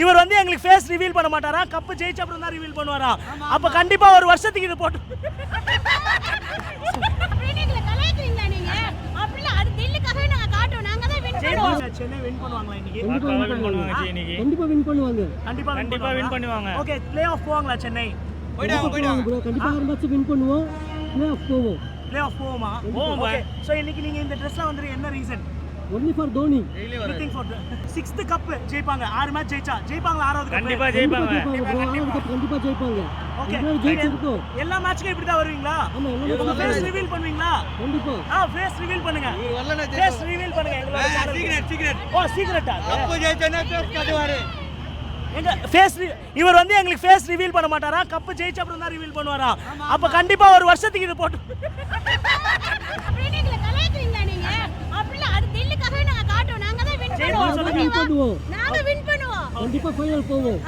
இவர் வந்து எங்களுக்கு ஃபேஸ் ரிவீல் பண்ண மாட்டாரா, கப் ஜெயிச்ச அப்புறம் தான் ரிவீல் பண்ணுவாரா? அப்ப கண்டிப்பா ஒரு வருஷத்துக்கு இது போட்டு சென்னை வின் பண்ணுவாங்களா இன்னைக்கு? கண்டிப்பா வின் பண்ணுவாங்க. கண்டிப்பா வின் பண்ணுவாங்க. ஓகே, ப்ளே ஆஃப் போவாங்களா சென்னை? போயிடுவாங்க ப்ரோ. கண்டிப்பா ஒரு மேட்ச் வின் பண்ணுவோம். ப்ளே ஆஃப் போவோம். ப்ளே ஆஃப் போவோமா? ஓகே. சோ இன்னைக்கு நீங்க இந்த Dressல வந்து என்ன reason? Only for Dhoni. Everything for the 6th cup ஜெயிப்பாங்க. 6 மேட்ச் ஜெயிச்சா ஜெயிப்பாங்களா 6வது கப்? கண்டிப்பா ஜெயிப்பாங்க. கண்டிப்பா ஜெயிப்பாங்க. ஓகே. ஜெயிச்சிருக்கோம். எல்லா மேட்ச்லயும் இப்படி தான் வருவீங்களா? ஆமா, உங்க ஃபேஸ் ரிவீல் பண்ணுவீங்களா? கண்டிப்பா. ஃபேஸ் ரிவீல் பண்ணுங்க. இவர் வரலனா ஃபேஸ் ரிவீல் பண்ணுங்க எங்களோட சீக்ரெட். ஓ, சீக்ரெட்டா? கப் ஜெயிச்சனா ஃபேஸ் காட்டுவாரு. எங்க ஃபேஸ் இவர் வந்து எங்களுக்கு ஃபேஸ் ரிவீல் பண்ண மாட்டாரா, கப் ஜெயிச்ச அப்புறம் தான் ரிவீல் பண்ணுவாரா? அப்ப கண்டிப்பா ஒரு வருஷத்துக்கு இது போட்டு கண்டிப்பா ஃபைனல் போவோம்.